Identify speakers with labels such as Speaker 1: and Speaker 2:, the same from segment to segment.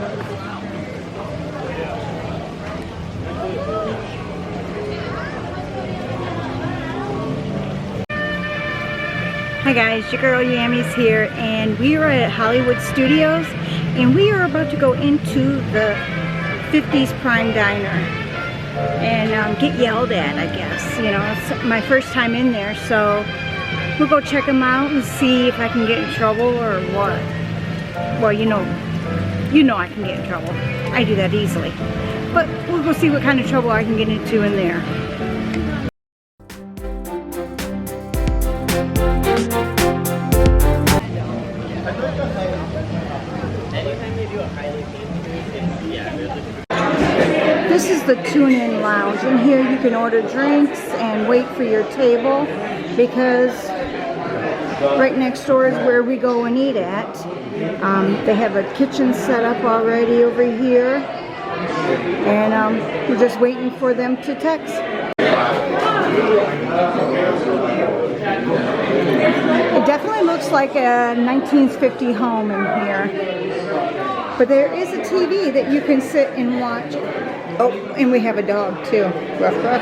Speaker 1: Hi guys, your girl Yammi's here, and we are at Hollywood Studios, and we are about to go into the 50's Prime Diner and get yelled at, I guess. You know, it's my first time in there, so we'll go check them out and see if I can get in trouble or what. Well, you know I can get in trouble. I do that easily. But we'll go see what kind of trouble I can get into in there. This is the tune-in lounge. In here you can order drinks and wait for your table, because right next door is where we go and eat at. They have a kitchen set up already over here, and we're just waiting for them to text. It definitely looks like a 1950 home in here. But there is a TV that you can sit and watch. Oh, and we have a dog too. Ruff, ruff.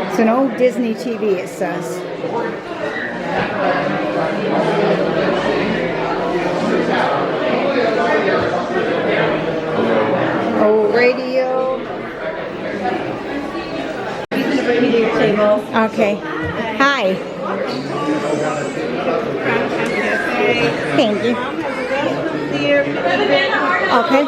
Speaker 1: It's an old Disney TV, it says. Oh, radio. Okay. Hi. Thank you. Okay.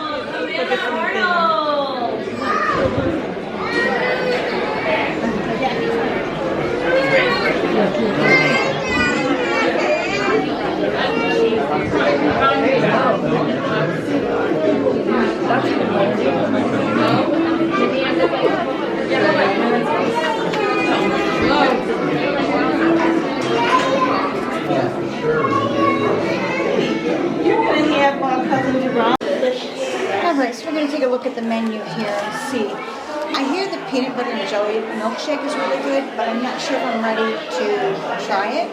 Speaker 1: Alright, so we're going to take a look at the menu here and see. I hear the peanut butter and jelly milkshake is really good, but I'm not sure if I'm ready to try it.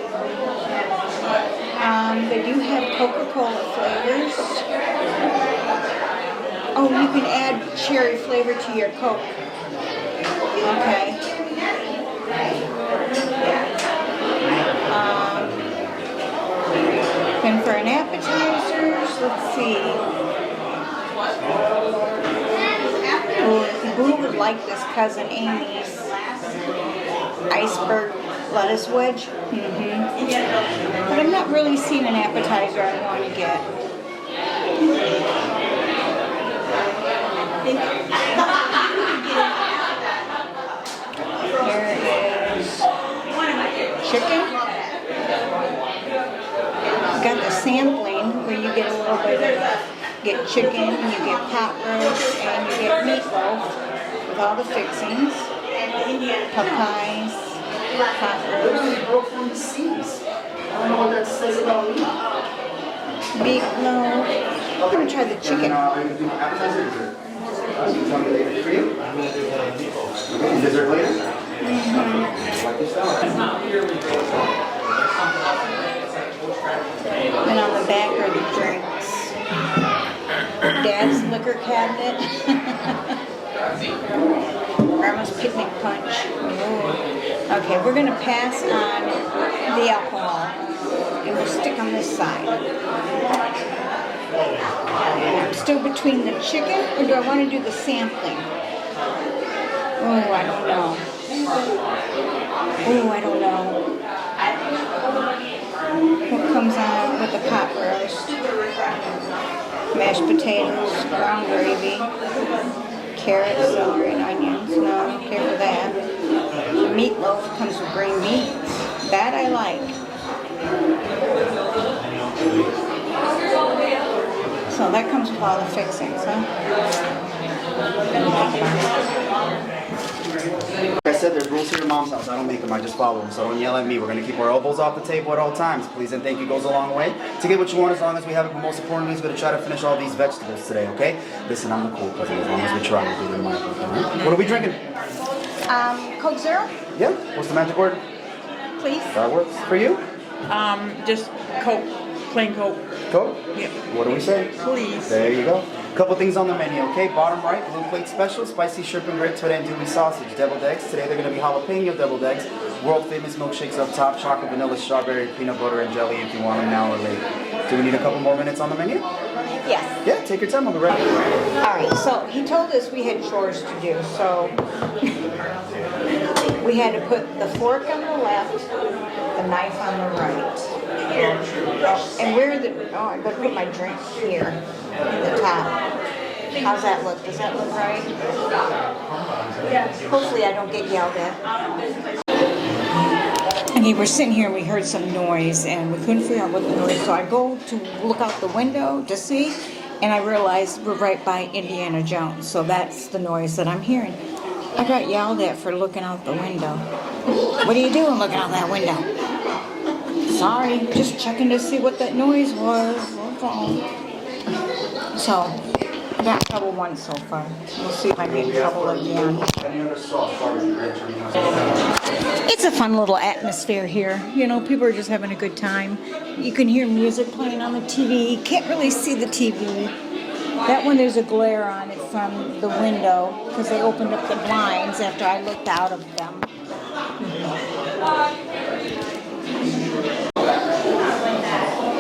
Speaker 1: They do have Coca-Cola flavors. Oh, you can add cherry flavor to your Coke. Okay. And for an appetizers, let's see. Oh, Boo would like this Cousin Amy's iceberg lettuce wedge. But I'm not really seeing an appetizer I want to get. There is chicken. We got the sampling where you get a little bit of chicken, and you get pot roast, and you get meatloaf with all the fixings, pot pies, pot roast, meatloaf. I'm going to try the chicken. And on the back are the drinks. Dad's liquor cabinet. Grandma's picnic punch. Ooh. Okay, we're going to pass on the alcohol, and we'll stick on this side. I'm still between the chicken, or do I want to do the sampling? Oh, I don't know. Oh, I don't know. What comes on with the pot roast? Mashed potatoes, brown gravy, carrots, celery, and onions. No, I don't care for that. The meatloaf comes with green beans. That I like. So that comes with all the fixings, huh?
Speaker 2: Like I said, there's rules to your mom's house. I don't make them, I just follow them. So don't yell at me. We're going to keep our elbows off the table at all times. Please and thank you goes a long way. To get what you want as long as we have it, but most importantly, we're going to try to finish all these vegetables today, okay? Listen, I'm the cool cousin as long as we try to do it in my opinion. What are we drinking?
Speaker 1: Coke Zero?
Speaker 2: Yeah. What's the magic word?
Speaker 1: Please.
Speaker 2: That works for you?
Speaker 3: Just Coke, plain Coke.
Speaker 2: Code?
Speaker 3: Yep.
Speaker 2: What do we say?
Speaker 3: Please.
Speaker 2: There you go. Couple things on the menu, okay? Bottom right, blue plate special, spicy shrimp and grits with andouille sausage, deviled eggs. Today they're going to be jalapeno deviled eggs. World famous milkshakes up top, chocolate, vanilla, strawberry, peanut butter, and jelly if you want them now or later. Do we need a couple more minutes on the menu?
Speaker 1: Yes.
Speaker 2: Yeah, take your time. I'll be ready.
Speaker 1: All right, so he told us we had chores to do, so we had to put the fork on the left, the knife on the right. And I gotta put my drink here at the top. How's that look? Does that look right? Hopefully I don't get yelled at. Okay, we're sitting here and we heard some noise and we couldn't figure out what the noise. So I go to look out the window to see, and I realized we're right by Indiana Jones. So that's the noise that I'm hearing. I got yelled at for looking out the window. What are you doing looking out that window? Sorry, just checking to see what that noise was. So, I got in trouble once so far. We'll see if I get in trouble again. It's a fun little atmosphere here. You know, people are just having a good time. You can hear music playing on the TV. You can't really see the TV. That one, there's a glare on it from the window because they opened up the blinds after I looked out of them.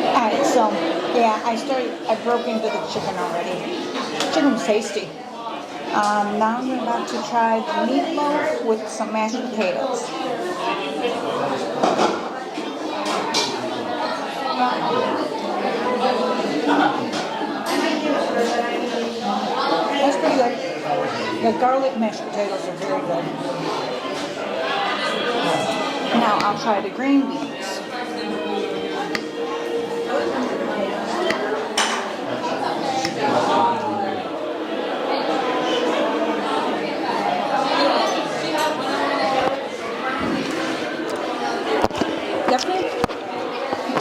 Speaker 1: Alright, so, yeah, I broke into the chicken already. Chicken was tasty. Now I'm about to try the meatloaf with some mashed potatoes. That's pretty good. The garlic mashed potatoes are very good. Now I'll try the green beans.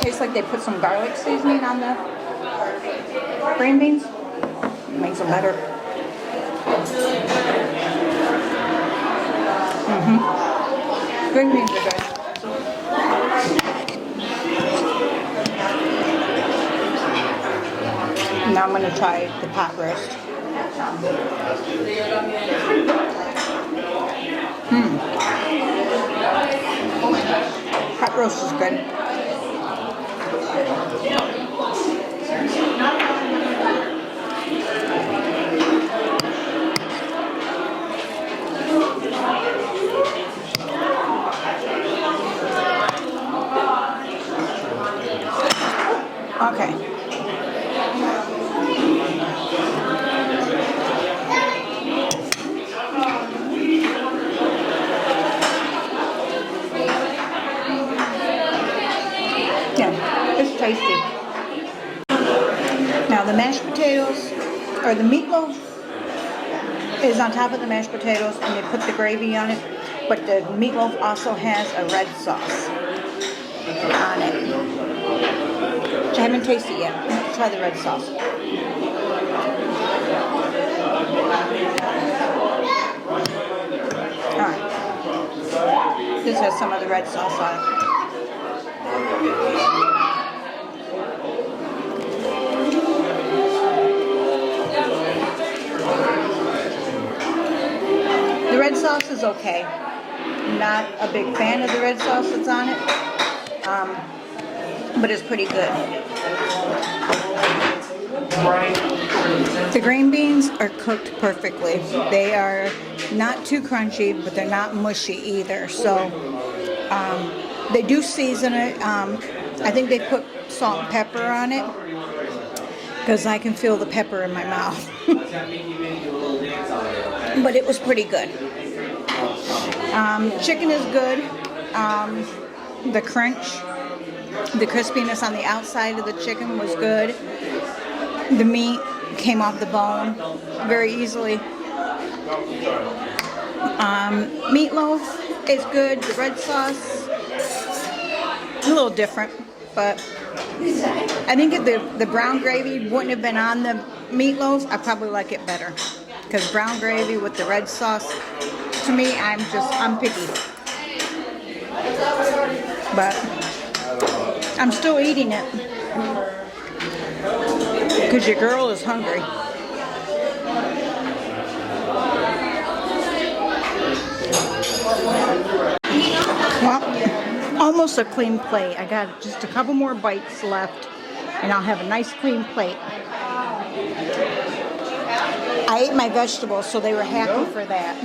Speaker 1: Tastes like they put some garlic seasoning on the green beans. It makes them better. Green beans are good. Now I'm going to try the pot roast. Pot roast is good. Okay. Yeah, it's tasty. Now the mashed potatoes, or the meatloaf, is on top of the mashed potatoes, and they put the gravy on it. But the meatloaf also has a red sauce on it, which I haven't tasted yet. I'm going to try the red sauce. Alright. This has some of the red sauce on it. The red sauce is okay. Not a big fan of the red sauce that's on it, but it's pretty good. The green beans are cooked perfectly. They are not too crunchy, but they're not mushy either. So they do season it. I think they put salt and pepper on it because I can feel the pepper in my mouth. But it was pretty good. Chicken is good. The crunch, the crispiness on the outside of the chicken was good. The meat came off the bone very easily. Meatloaf is good. The red sauce, a little different, but I think if the brown gravy wouldn't have been on the meatloaf, I probably like it better. Because brown gravy with the red sauce, to me, I'm picky. But I'm still eating it. Because your girl is hungry. Well, almost a clean plate. I got just a couple more bites left, and I'll have a nice clean plate. I ate my vegetables, so they were happy for that.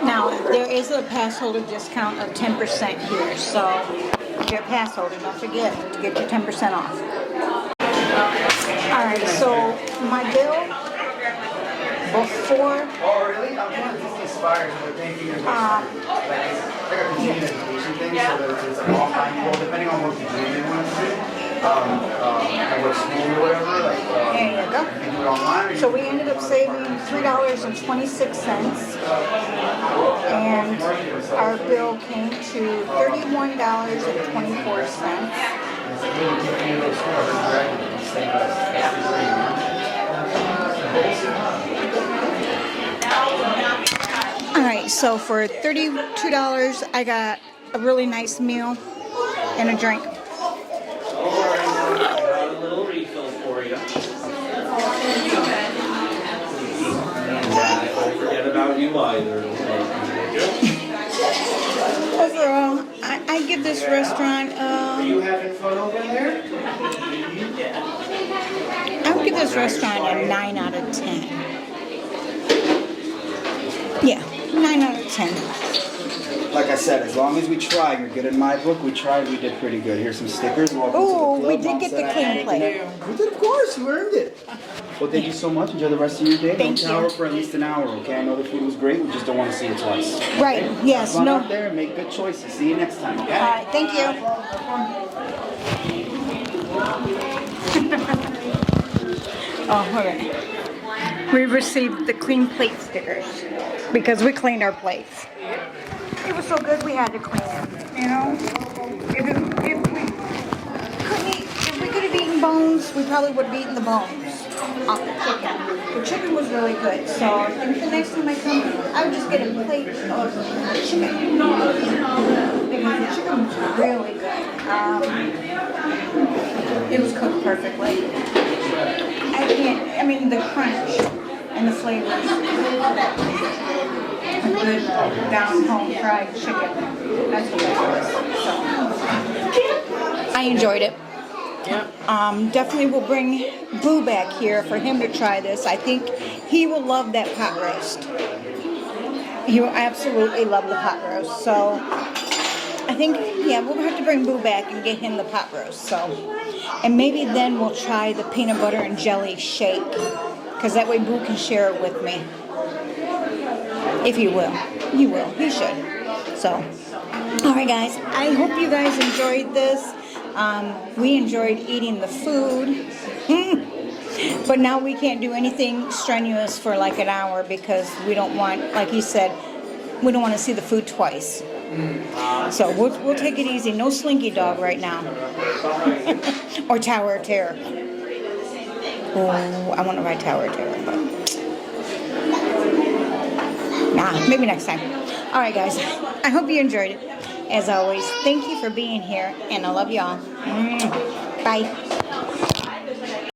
Speaker 1: Now, there is a pass holder discount of 10% here, so if you're a pass holder, don't forget to get your 10% off. Alright, so my bill before...
Speaker 2: Oh, really? I'm going to inspired, but thank you. Like a continued education thing, so that it's an online, well, depending on what degree you want to do, like what school or whatever, like,
Speaker 1: there you go.
Speaker 2: you can do it online.
Speaker 1: So we ended up saving $3.26, and our bill came to $31.24. Alright, so for $32, I got a really nice meal and a drink.
Speaker 3: A little refill for you. Don't forget about you either.
Speaker 1: Overall, I give this restaurant,
Speaker 2: Are you having fun over there?
Speaker 1: I would give this restaurant a 9 out of 10. Yeah, 9 out of 10.
Speaker 2: Like I said, as long as we try, you're good in my book. We tried, we did pretty good. Here's some stickers. Welcome to the
Speaker 1: Oh,
Speaker 2: club.
Speaker 1: we did
Speaker 2: Mom
Speaker 1: get
Speaker 2: said
Speaker 1: the
Speaker 2: I
Speaker 1: clean
Speaker 2: had it
Speaker 1: plate.
Speaker 2: today. We did, of course. You earned it. Well, thank you so much. Enjoy the rest of your day.
Speaker 1: Thank
Speaker 2: Don't tower
Speaker 1: you.
Speaker 2: for at least an hour, okay? I know the food was great. We just don't want to see it twice.
Speaker 1: Right, yes,
Speaker 2: Run
Speaker 1: no.
Speaker 2: out there and make good choices. See you next time, okay?
Speaker 1: Alright, thank you. Oh, hold on. We received the clean plate stickers because we cleaned our plates. It was so good we had to clean it, you know? If we could have eaten bones, we probably would have eaten the bones off the chicken. The chicken was really good, so I think the next time I come, I would just get a plate of chicken. Because the chicken was really good. It was cooked perfectly. I mean the crunch and the flavors. A good down home fried chicken. That's what that was. So I enjoyed it. Definitely will bring Boo back here for him to try this. I think he will love that pot roast. He will absolutely love the pot roast. So I think, yeah, we'll have to bring Boo back and get him the pot roast. So, and maybe then we'll try the peanut butter and jelly shake, because that way Boo can share it with me. If he will. He will. He should. So, all right, guys. I hope you guys enjoyed this. We enjoyed eating the food. But now we can't do anything strenuous for like an hour because we don't want, like he said, we don't want to see the food twice. So we'll take it easy. No Slinky Dog right now. Or Tower of Terror. Oh, I want to buy Tower of Terror, but nah, maybe next time. All right, guys. I hope you enjoyed it. As always, thank you for being here, and I love y'all. Bye.